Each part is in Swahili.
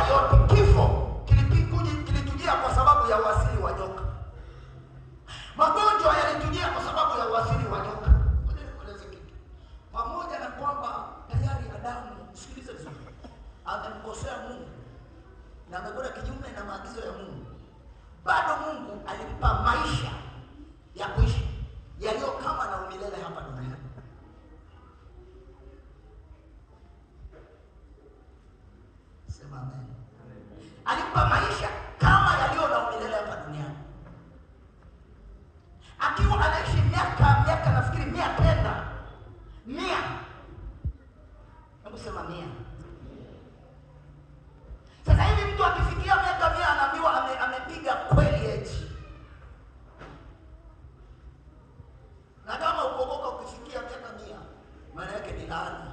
yote, kifo kilitujia kwa sababu ya uasili wa nyoka. Magonjwa yalitujia kwa sababu ya uasili wa nyoka. Nieleze kitu. Pamoja na kwamba tayari Adamu, sikiliza vizuri, amemkosea Mungu na amekwenda kinyume na maagizo ya Mungu, bado Mungu alimpa maisha ya kuishi yaliyo kama na umilele hapa duniani. Sema amen. Alimpa maisha kama yaliyo na umilele hapa duniani. Akiwa anaishi miaka nafikiri 100. Hebu sema 100. Sasa hivi mtu akifikia miaka 100 anaambiwa amepiga kweli eti. Na kama ukoboka ukifikia miaka 100, maana yake ni laana.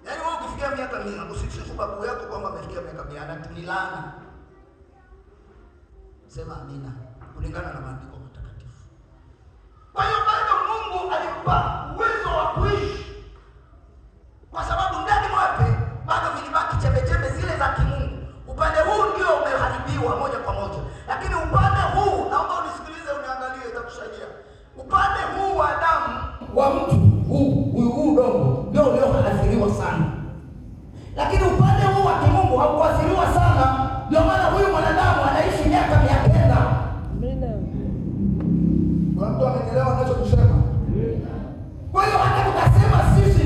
Yaani wewe ukifikia miaka 100 usisifu babu yako kwamba amefikia miaka 100, ni laana. Sema amina. Kulingana na maandiko matakatifu. Kwa hiyo bado Mungu alimpa uwezo wa kuishi, kwa sababu ndani mwake bado vilibaki chembechembe zile za kimungu. Upande huu ndio umeharibiwa moja kwa moja, lakini upande huu, naomba unisikilize, uniangalie, itakusaidia. Upande huu wa damu wa mtu huu udongo ndio ulioathiriwa sana, lakini upande huu wa kimungu haukuathiriwa sana. Ndio maana huyu mwanadamu anaishi miaka 900. Kwa mtu anaelewa ninachosema? Kwa hiyo hata tukasema sisi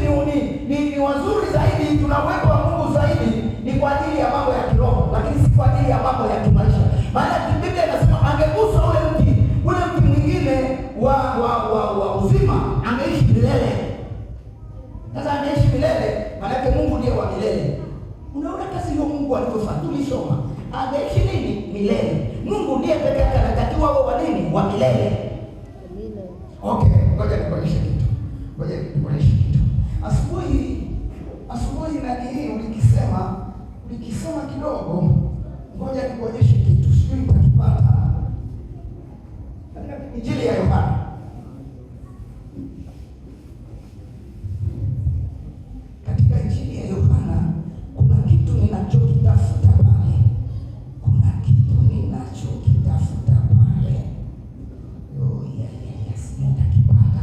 ni wazuri zaidi, tuna uwepo wa Mungu zaidi, ni kwa ajili ya mambo ya kiroho, lakini si kwa ajili ya mambo ya kimaisha. Maana Biblia inasema angegusa ule mti mwingine wa uzima, angeishi milele. Sasa anaishi milele, maana yake Mungu ndiye wa milele. Unaona kazi hiyo Mungu alivyofanya, tulisoma. Angeishi nini? Milele. Mungu ndiye pekee yake anatakiwa awe wa nini? Wa milele. Amina. Okay, ngoja nikuonyeshe kitu. Asubuhi nani hii ulikisema kidogo. Ngoja nikuonyeshe kitu. Sijui nitakipata. Katika Injili ya Yohana. Katika Injili ya Yohana kuna kitu ninachokitafuta pale. Nitakipata.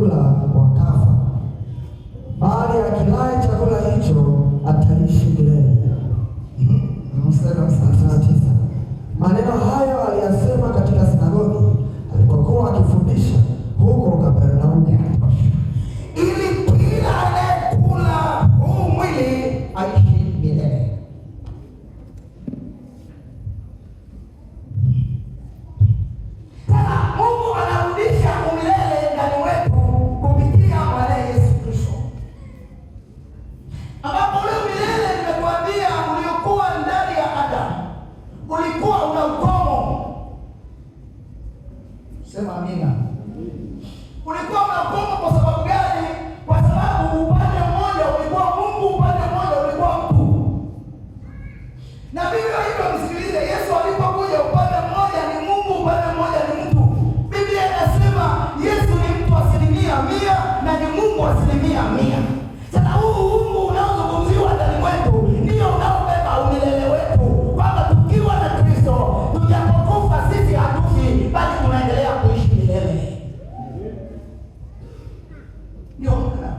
chakula wakafa, bali akilaye chakula hicho ataishi milele. Mstari wa 39. Maneno hayo aliyasema katika sinagogi alipokuwa akifundisha huko Kapernaumu, ili kila anayekula huu mwili aishi milele. Sasa Mungu anarudisha umilele ndani wetu kupitia mwanae Yesu Kristo, ambapo ule umilele nimekuambia uliokuwa ndani ya Adamu ulikuwa una ukomo. Sema amina. Ulikuwa una ukomo kwa sababu gani? Kwa sababu upande mmoja ulikuwa Mungu, upande mmoja ulikuwa mtu. Na vivyo hivyo, msikilize, Yesu alipokuja, upande mmoja ni Mungu, upande mmoja ni mtu. Biblia inasema Yesu ni mtu 100% na ni Mungu 100%. Sasa huu Mungu unaozungumziwa ndani mwetu ndio unaobeba umilele wetu, kwamba tukiwa na Kristo tujapokufa sisi hatufi, bali tunaendelea kuishi milele. Ndio maana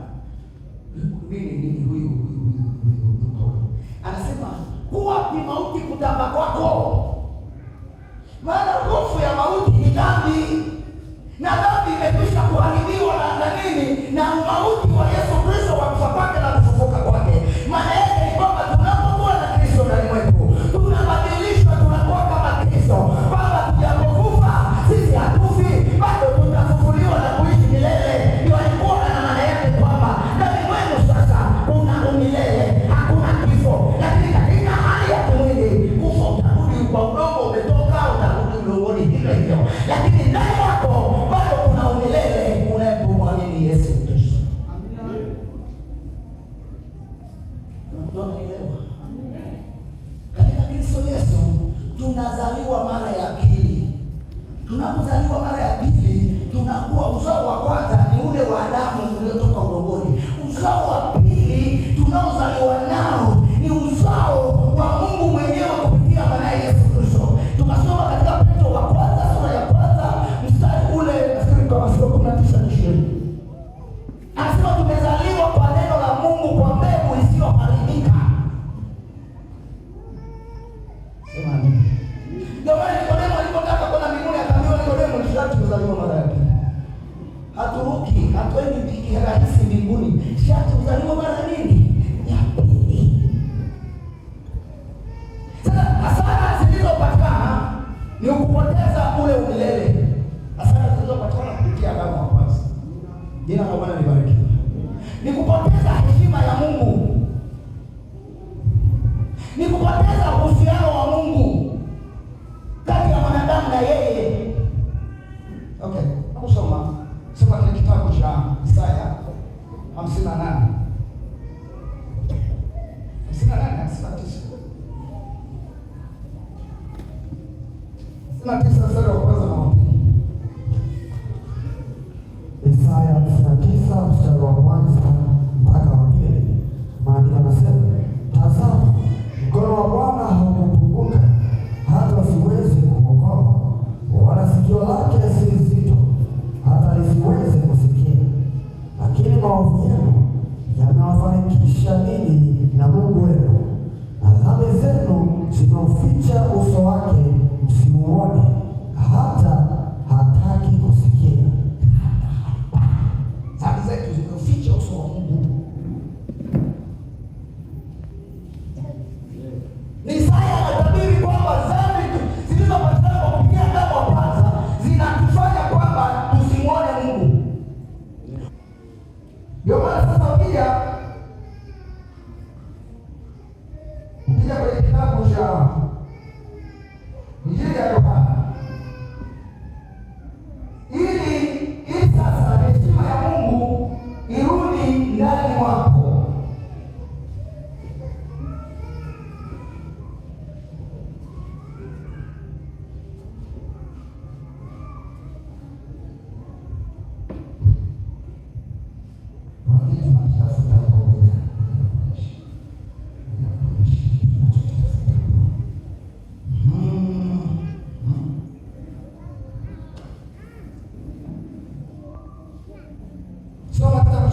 huyu anasema kuwapi mauti kutamba kwako, maana hofu ya mauti ni dhambi, na dhambi imekwisha kuharibiwa na nini? Na mauti wa Yesu Kristo, wa kufa kwake na kufufuka kwake. Maana yake ni kwamba tunapokuwa na Kristo ndani mwetu tunabadilishwa, tunakuwa kama Kristo, kwamba tujapokufa sisi hatufi, bado tutafufuliwa na kuishi milele. Ndio alikuwa na maana yake kwamba ndani mwenu sasa kuna umilele, hakuna kifo. Lakini katika hali ya kimwili kufa, utarudi kwa udongo, umetoka utarudi udongoni hivyo hivyo, lakini ndani yako bado kuna umilele unayemwamini Yesu Kristo. Tunaelewa? Katika Kristo Yesu tunazaliwa mara ya pili. Tunapozaliwa mara ya pili, tunakuwa uzao wa kwanza ni ule wa Adamu uliotoka udongoni. Uzao wa pili tunaozaliwa nao ni uzao wa Mungu mwenyewe kupitia mwanae Yesu Kristo. Tukasoma katika Petro wa kwanza sura ya kwanza mstari ule nafikiri kwa 19-20. Anasema tumezaliwa kwa neno la Mungu, kwa mbegu isiyoharibika. Sema amen. Ndio maana Nikodemo alipotaka kwenda mbinguni akaambiwa, Nikodemo, ni sharti uzaliwe mara ya pili. Haturuki, hatuendi rahisi mbinguni. Sharti uzaliwe mara nini? Ya pili. Sasa hasara zilizopatikana ni kupoteza ule umilele. Hasara zilizopatikana kupitia Adamu wa kwanza. Jina la Bwana libarikiwe. Ni kupoteza heshima ya Mungu, ni kupoteza uhusiano wa Mungu kati ya mwanadamu na yeye. Okay, soma kile kitabu cha Isaya 58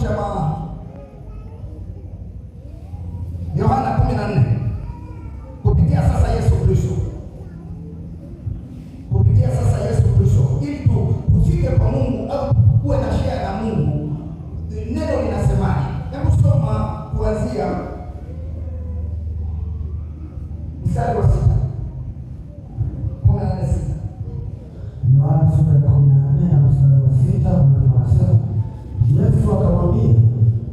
cha Yohana 14, kupitia sasa Yesu Kristo, ili tufike kwa Mungu au kuwe na share na Mungu. Neno linasemaje? Hebu soma kuanzia mstari wa 6. Yohana sura ya 14 na mstari wa 6, anasema Yesu akamwambia,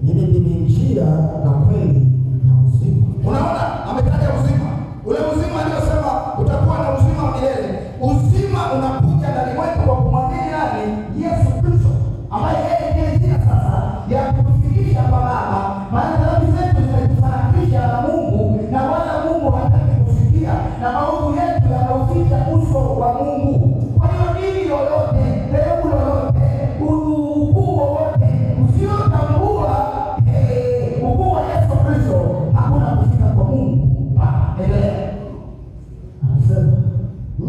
mimi ndimi njia na kweli na uzima. Unaona, ametaja uzima. Ule uzima aliyosema utakuwa na uzima wa milele. Uzima unakuja ndani mwetu kwa kumwamini nani? Yesu Kristo, ambaye yeye ndiye njia sasa ya kutufikisha kwa Baba. Maana dhambi zetu zimetufananisha na Mungu, na wala Mungu hataki kufikia, na maovu yetu yanauficha uso wa Mungu. Kwa hiyo dini yoyote, dhehebu lolote, ukuu wowote usiotambua ukuu wa Yesu Kristo, hakuna kufika kwa Mungu. Endelea. Anasema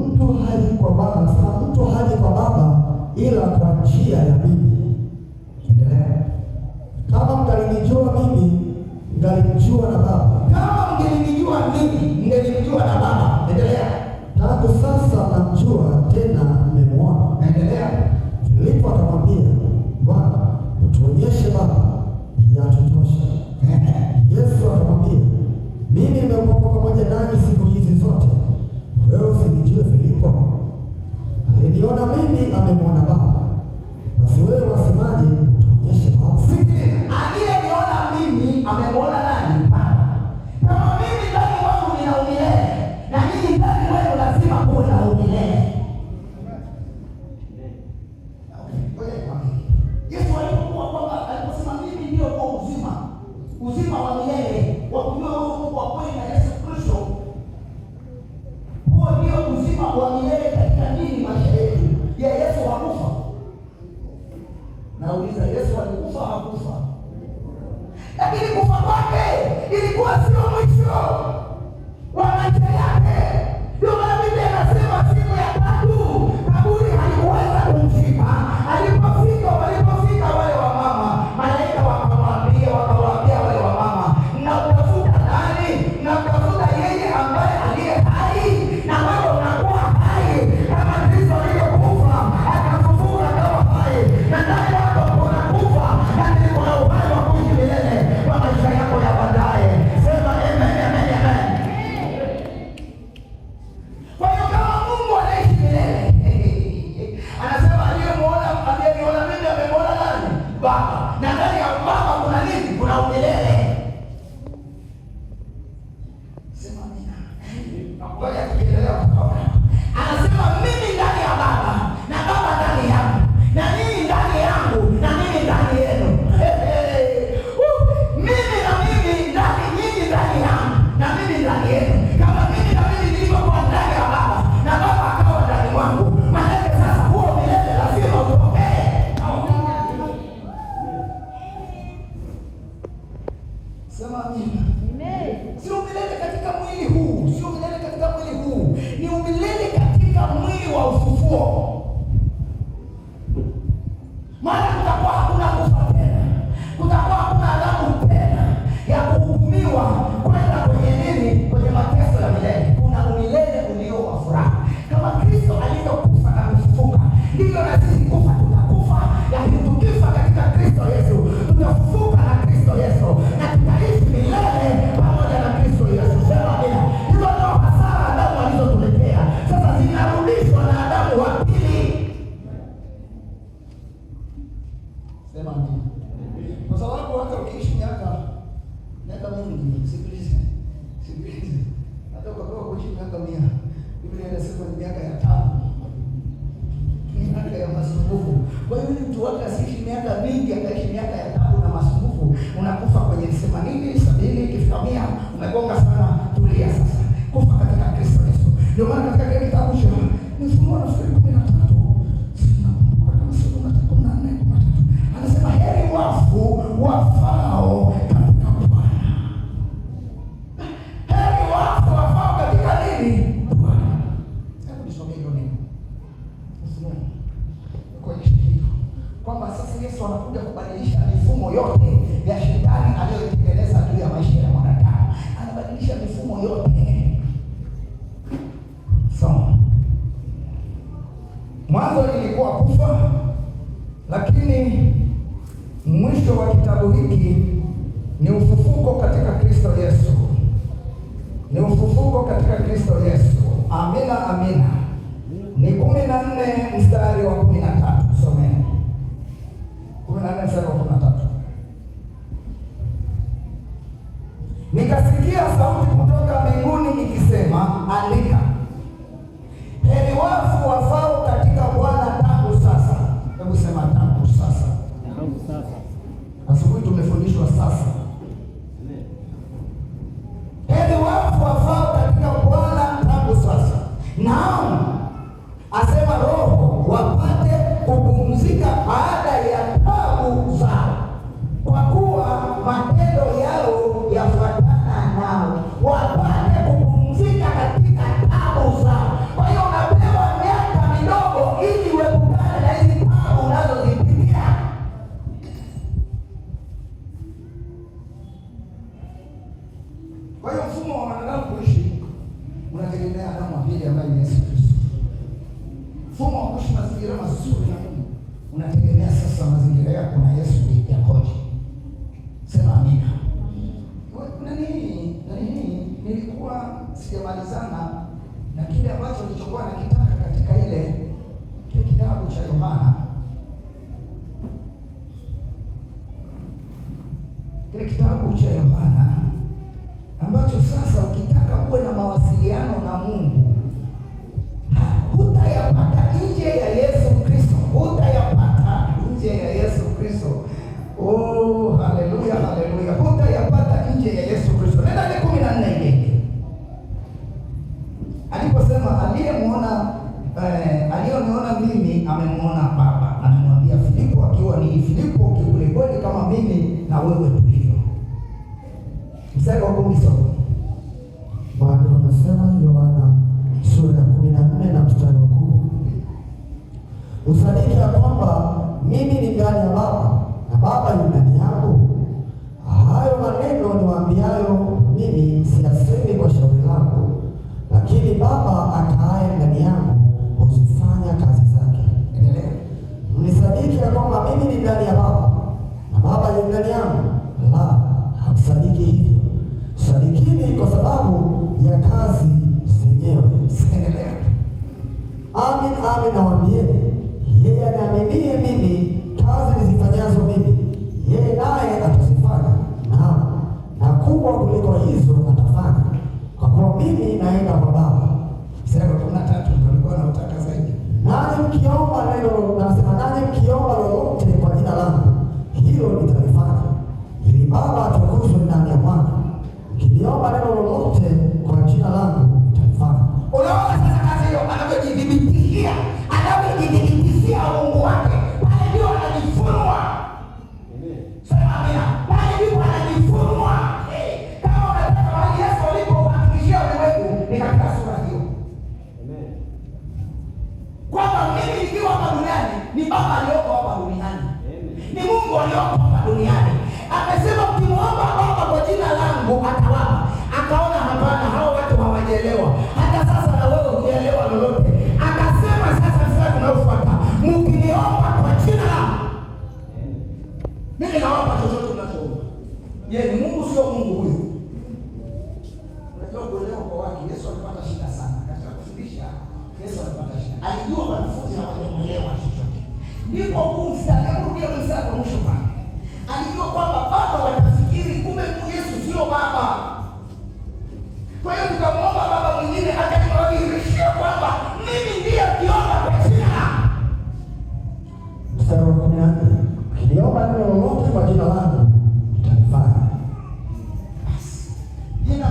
mtu haji kwa Baba ila kwa njia ya mimi. Endelea. Kama mngalinijua mimi, mngalimjua na Baba. Kama mngelinijua mimi, mngelimjua na Baba. Endelea. Tangu sasa mnamjua, tena mmemwona. Endelea. Filipo akamwambia, Bwana, utuonyeshe Baba, yatutosha. Yesu akamwambia, mimi nimekuwa pamoja nanyi siku hizi zote, wewe usinijue Filipo? Aliniona mimi, amemwona Baba. Basi wewe wasemaje, utuonyeshe Baba? Aliyeniona mimi amemwona nani? Baba. Kama mimi ndani wangu nina umilele, na nyinyi ndani wenu lazima kuwe na umilele. Yesu aliposema mimi ndio kwa uzima wa milele, wa kujua Mungu wa kweli na Yesu Kristo, huo ndio uzima wa milele katika dini maisha yetu. Ya Yesu hakufa. Nauliza, Yesu alikufa hakufa? Lakini kufa kwake ilikuwa sio mwisho wa maisha yake. Ndio maana Biblia inasema siku ya tatu kaburi halikuweza kumshika. Walipofika wale wamama, malaika wakawaambia wale wamama, mnamtafuta nani? Mnamtafuta yeye ambaye aliye hai, na wewe unakuwa hai kama Kristo alivyokufa akafufuka kama hai, na ndani yako kuna kufa na kuna uhai wa kuishi milele kwa maisha yako ya baadaye. Sema amen, amen, amen. Kwa hiyo kama Mungu anaishi milele, anasema aliyeniona mimi amemwona nani? Baba. Na ndani ya Baba kuna nini? Kuna umilele. Sema amina. Ngoja tukiendelea kuona. Anasema mimi ndani ya Baba na Baba ndani yangu, na ninyi ndani yangu na mimi ndani yenu. Mimi na mimi ndani, nyinyi ndani yangu na mimi ndani yenu. Kama mimi na mimi nilivyokuwa ndani ya Baba na Baba akawa ndani mwangu, maana sasa huo milele lazima utokee. Sema amina. Sio milele katika mwili huu, sio milele katika mwili huu, ni umilele katika mwili wa ufufuo. Maana kutakuwa hakuna kufa tena, kutakuwa hakuna adhabu tena ya kuhukumiwa kwenda kwenye nini? Kwenye mateso ya milele. Kuna umilele ulio wa furaha. Kama Kristo alivyokufa na kufufuka, ndivyo na sisi kufa tutakufa, lakini tukifa katika Kristo Yesu tutafufuka na Kristo Yesu, na tutaishi milele pamoja na Kristo Yesu. Sema amina. Hizo ndio hasara Adamu alizotuletea, sasa zinarudishwa na Adamu wa pili. Sema amina. Kwa sababu hata ukiishi miaka mingi, sikilize, hata ukapewa kuishi miaka 100, Biblia inasema ni miaka ya taabu, miaka ya masumbufu. Kwa hiyo mtu wake asiishi miaka mingi, akaishi miaka ya taabu na masumbufu, unakufa kwenye 80, 70, ikifika 100 umegonga sana. Tulia sasa, kufa katika Kristo Yesu. Ndio maana katika kile kitabu cha Ufunuo nafikiri 13, anasema heri wafu wafao katika Bwana. Heri wafu wafao katika nini? Bwana. Hebu nisomee hilo neno. Ufunuo. Kwa hiyo kwamba sasa Yesu anakuja kubadilisha mifumo yote ya shetani aliyoitengeneza juu ya maisha ya mwanadamu. Anabadilisha mifumo yote. So, mwanzo ilikuwa kufa, lakini mwisho wa kitabu hiki ni ufufuko katika Kristo Yesu. Ni ufufuko katika Kristo Yesu. Amina, amina. Ni 14 mstari wa 13. Someni 14 mstari wa 13. Nikasikia sauti kutoka mbinguni ikisema, andika, heri wafu wafao katika Bwana tangu sasa. Hebu sema tangu sasa. Tangu sasa. Asubuhi tumefundishwa sasa. Heri wafu wafao katika Bwana tangu sasa. Naam, asema Roho, wapate kupumzika baada ya taabu zao, kwa kuwa matendo yao yafuatana nao. Wapate kupumzika katika taabu zao. Kwa hiyo unapewa miaka midogo ili uepukane na hizi taabu unazozipitia. Kwa hiyo mfumo wa wanadamu kuishi unategemea Adamu wa pili ambaye ni Yesu Kristo. Mfumo wa kuishi mazingira mazuri na Mungu unategemea sasa mazingira yako na Yesu yakoje. Sema amina. Nilikuwa sijamalizana na kile ambacho nilichokuwa nakitaka katika kile kitabu cha Yohana. Kile kitabu cha Yohana ambacho sasa ukitaka uwe na mawasiliano na Mungu hutayapata nje ya Yesu Kristo. Hutayapata nje ya Yesu Kristo. Oh, haleluya, haleluya. Hutayapata nje ya Yesu Kristo. Nenda 14 ile. Aliposema aliyeniona mimi amemuona Baba. Anamwambia Filipo, akiwa ni Filipo kweli kama mimi na wewe tulivyo. Mstari wa 10. Maandiko yanasema Yohana sura ya 14 na mstari wa 10. Usadiki ya kwamba mimi ni ndani ya Baba na Baba yu ndani yangu. Hayo maneno niwaambiayo mimi siyasemi kwa shauri langu, lakini Baba akaaye ndani yangu huzifanya kazi zake. Endelea. Mnisadiki ya kwamba mimi ni ndani ya Baba na Baba yu ndani yangu? La, hamsadiki hivyo. Sadikini kwa sababu ya kazi zenyewe. Endelea. Amin, amin nawaambieni, yeye aniaminie mimi, kazi nizifanyazo mimi yeye naye atazifanya, na kubwa kuliko hizo atafanya, kwa kuwa mimi naenda kwa Baba. Sura ya 13 ndio nilikuwa nataka zaidi. Nanyi mkiomba lolote kwa jina langu, hilo nitalifanya, ili Baba atukuzwe ndani ya Mwana. Mkiniomba neno lolote kwa jina langu nitalifanya. Unaona sasa kazi hiyo anavyojidhibitishia Mungu wake. Pale ndio anajifunua. Sema amina. Pale ndio anajifunua. Kama unataka mahali Yesu alipohakikishia ulimwengu ni katika sura hiyo. Amen. Kwamba mimi nikiwa hapa duniani ni Baba aliyoko hapa duniani. Ni Mungu aliyoko hapa duniani. Amesema mkimwomba Baba kwa jina langu atawapa. Akaona hapana, hao watu hawajaelewa. Hata sasa na wewe hujaelewa lolote. Akasema sasa tunaofuata, mkiniomba kwa jina langu mimi nawapa chochote mnachoomba. Je, ni Mungu sio Mungu huyu? Unajua kuelewa kwa watu, Yesu alipata shida sana katika kufundisha. Yesu alipata shida. Alijua wanafunzi hawajamuelewa chochote. Ndipo kumstakia mstari wa mwisho pale. Alijua kwamba baba watafikiri kumbe Yesu sio baba. Kwa hiyo tukamwomba baba mwingine akaniwadhihirishia kwamba mimi ndiye akiomba kwa jina langu. Mstari wa 14. Mkiniomba neno lolote kwa jina langu nitalifanya. Jina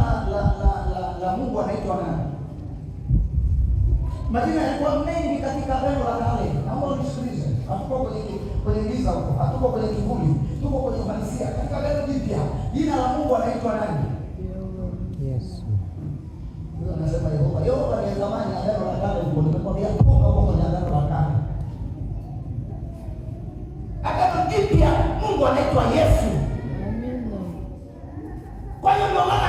la Mungu anaitwa nani? Majina yalikuwa mengi katika Agano la Kale. Naomba unisikilize. Hatuko kwenye giza huko. Hatuko kwenye kivuli. Tuko kwenye uhalisia. Katika Agano Jipya, jina la Mungu anaitwa nani? Yesu. Huyo anasema Yehova. Yehova ni zamani ya Agano la Kale huko. Nimekwambia toka huko kwenye Agano la Kale. Mungu anaitwa Yesu. Kwa hiyo ndio maana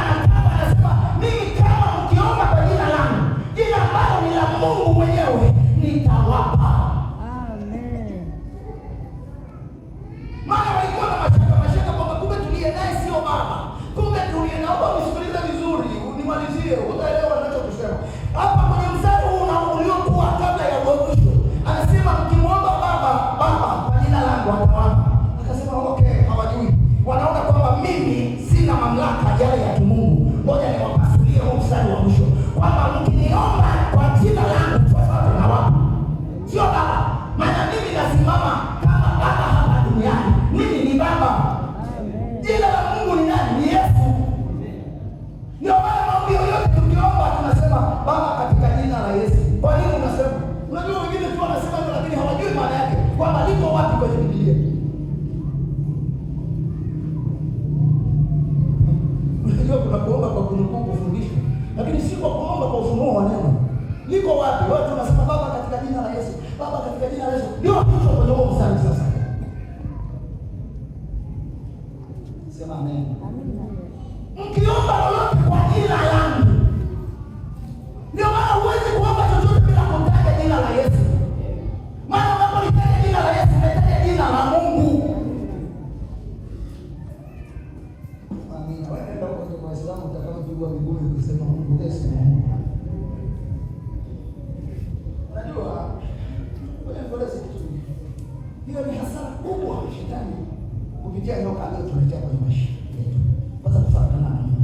anasema mimi kama mkiomba kwa jina langu, jina ambalo ni la Mungu mwenyewe, nitawapa. Amen. Maana walikuwa na mashaka kwamba kumbe tuliye naye sio baba. Kumbe tuliye naomba msikilize vizuri, nimalizie, utaelewa ninachosema. Hapa kwenye mstari huu uliokuwa kabla ya uamsho, anasema mkimwomba baba kwa jina langu atawapa. Akasema okay, hawajui. Wanaona kwamba mimi sina mamlaka yale ya kimungu. Ngoja niwapasulie huu mstari wa mwisho. Kwamba mkiniomba kwa jina langu chochote nawapa. Sio baba. Maana mimi nasimama kama baba hapa duniani. Mimi ni baba. Jina la Mungu ni nani? Ni Yesu. Ndio maana maombi yoyote tukiomba tunasema baba katika jina la Yesu. Kwa nini unasema? Unajua wengine tu wanasema hivyo lakini hawajui maana yake. Kwamba liko wapi kwenye Biblia. Unajua kuna kuomba kwa kunukuu kufundishwa. Lakini si kwa kuomba kwa ufunuo wa neno. Liko wapi? Watu wanasema baba katika jina la Yesu. Baba katika jina la Yesu. Ndio kichwa kwenye huo mstari sasa. Sema amen. Mkiomba lolote kwa jina langu. Ndio maana huwezi kuomba chochote bila kutaja jina la Yesu. Maana unapolitaja jina la Yesu, umetaja jina la Mungu. Amina. Wewe ndio kwa Waislamu utakaopigwa miguu ukisema Mungu Yesu. Unajua wewe kitu. Hiyo ni hasara kubwa shetani kupitia nyoka aliyotuletea kwenye maisha yetu. Kwanza kufuatana na Mungu.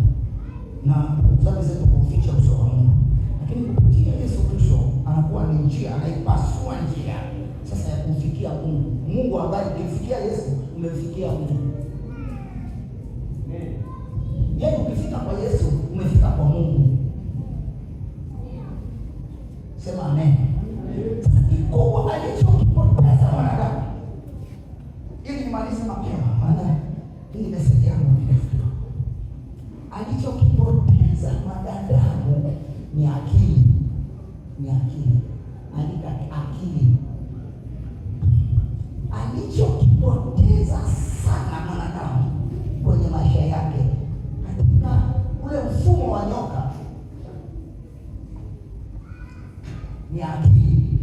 Na dhambi zetu kuficha uso wa Mungu. Lakini kupitia Yesu Kristo anakuwa ni njia, anaipasua njia sasa ya kumfikia Mungu. Mungu ambaye ukifikia Yesu umemfikia Mungu. Yeye ukifika kwa Yesu umefika kwa Mungu. Sema amen. Sasa kikubwa alichokipoteza mwanadamu. Ili nimalize mapema maana hii message yangu ni ndefu. Alichokipoteza mwanadamu ni akili. Ni akili. Andika akili. Alichokipoteza sana mwanadamu kwenye maisha yake katika ule mfumo wa nyoka ni akili.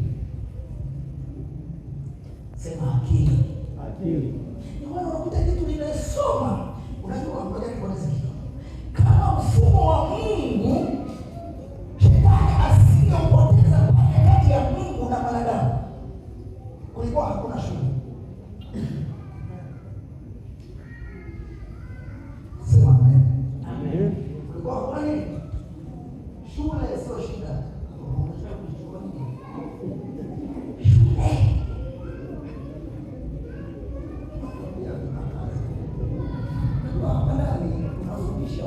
Sema akili. Akili. Ni wale unakuta kitu nimesoma. Unajua ngoja nikueleze kitu. Kama mfumo wa Mungu shetani asingepoteza pale kati ya Mungu na mwanadamu, kulikuwa hakuna shule. Sema amen. Amen. Kulikuwa hakuna nini? Shule sio shida.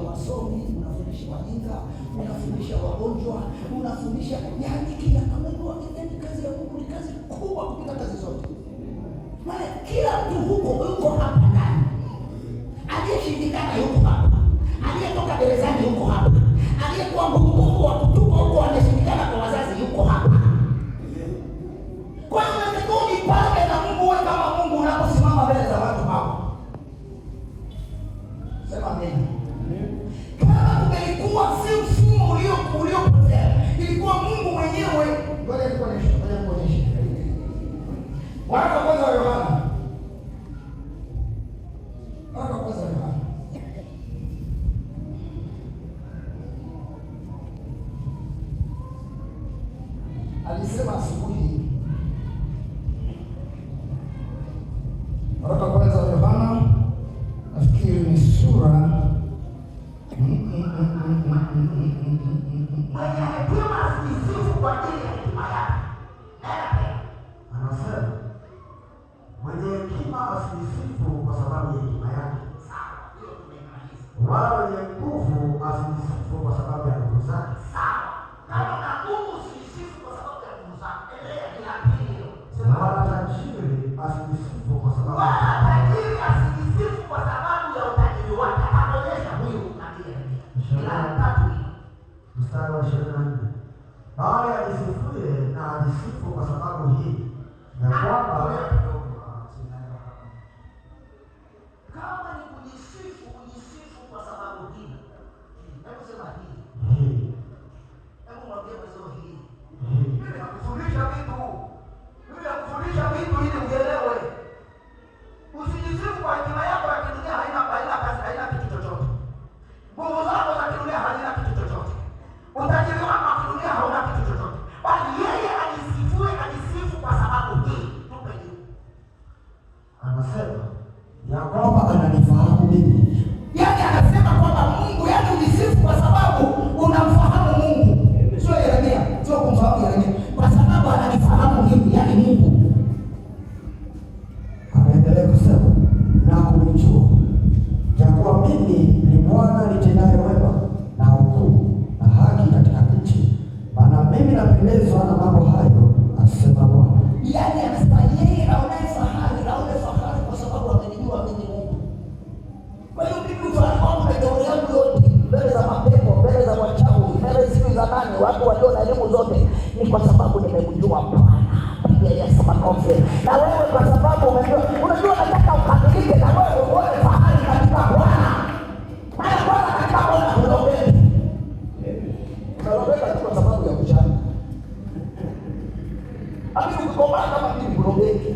Wasomi, unafundisha wajinga, unafundisha wagonjwa, unafundisha yani kila kama ni kazi ya Mungu ni kazi kubwa kupita kazi zote. Maana kila mtu yuko hapa ndani. Aliyeshindikana yuko hapa. Aliyetoka gerezani yuko hapa. Aliyekuwa mgumu wa kutupa huko ameshindikana kwa wazazi yuko hapa. Kwa hiyo unatakiwa ujipange na Mungu wewe kama Mungu unaposimama mbele za watu hapa. Sema amen. Ilikuwa si mfumo uliopotea. Ilikuwa Mungu mwenyewe. Ngoja nikuonyeshe. Waraka kwanza wa Yohana. Waraka kwanza wa Yohana. Alisema asubuhi. Waraka kwanza wa Yohana. Nafikiri ni sura mwenye hekima asisifu kwa ajili ya hekima yake. Anasema mwenye hekima asisifu kwa sababu ya hekima yake. Sawa, hiyo tumeimaliza. Wala mwenye nguvu asisifu kwa sababu ya nguvu zake. Sawa. Kama na nguvu usisifu kwa sababu ya nguvu zake. Endelea ni la pili hiyo. Wala tajiri asisifu kwa sababu ya utajiri wake. Anaonyesha huyu nabii. Ila tatu mstari wa 24. Bali ajisifuye na ajisifu kwa sababu hii ya kwamba ya kwamba ananifahamu mimi. Yaani anasema kwamba Mungu, yaani ujisifu kwa sababu unamfahamu Mungu. Sio Yeremia, sio kumfahamu Yeremia. Kwa sababu ananifahamu mimi, yaani Mungu. Anaendelea kusema na kunijua ya kuwa mimi ni Bwana nitendaye wema na hukumu na haki katika nchi, maana mimi napendezwa na mambo hayo, asema Bwana. Yaani anasema yeye aonaye fahari kwa sababu amenijua mimi Mungu. Kwa hiyo mimi ufahamu wangu na jeuri yangu yote mbele za mapepo, mbele za wachawi, mbele siku za nani, watu walio na elimu zote, ni kwa sababu nimekujua Bwana. Piga Yesu makofi. Na wewe kwa sababu umejua, unajua nataka ukamilike na wewe uone fahari katika Bwana. Maana Bwana katika Bwana unalobeka. Unalobeka kwa sababu ya kuchana. Lakini ukikomaa kama mimi kulobeki.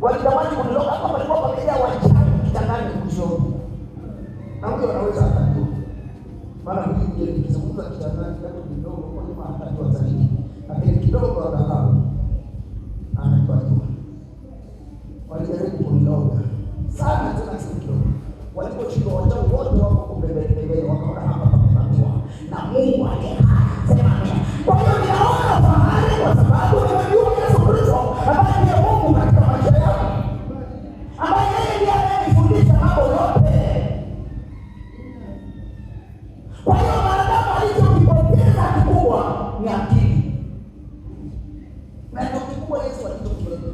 Walitamani kuniloga hapa palikuwa pamejaa wachawi kitandani kushoto. Na huyo anaweza akajua. Maana huyu ndiye nikizungumza kitandani kidogo kidogo kwa nyuma atajua zaidi. Lakini kidogo akakaa. Anajua. Walijaribu kuniloga. Sana tena si kidogo. Walipochukua wachawi wote wako kumbebelebele wakaona hapa pamepangwa. Na Mungu aliye hai. Sema amen. Kwa hiyo ninaona fahari kwa sababu nimejua Yesu Kristo ambaye ndiye Mungu katika maisha yangu. Ambaye yeye ndiye anayefundisha mambo yote. Kwa hiyo maadamu alichokipoteza kikubwa ni akili. Na ndio kikubwa Yesu alichokileta.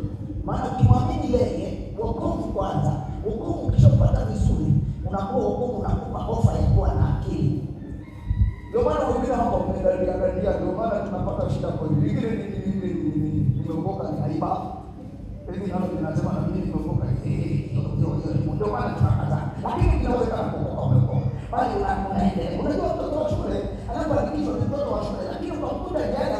Maana ukimwamini yeye, wokovu kwanza. Wokovu ukishapata vizuri, unakuwa wokovu unakupa ofa ya kuwa na akili. Ndio maana wengine hapa wameangalia, ndio maana tunapata shida kwa hiyo. Ile nimeokoka ni aiba. Hivi nalo ninasema na mimi nimeokoka. Ndio maana tunakaza. Lakini inawezekana kuokoka umeokoka. Bali unaendelea. Unajua mtoto wa shule, anapoandikishwa mtoto wa shule, lakini ukamkuta jana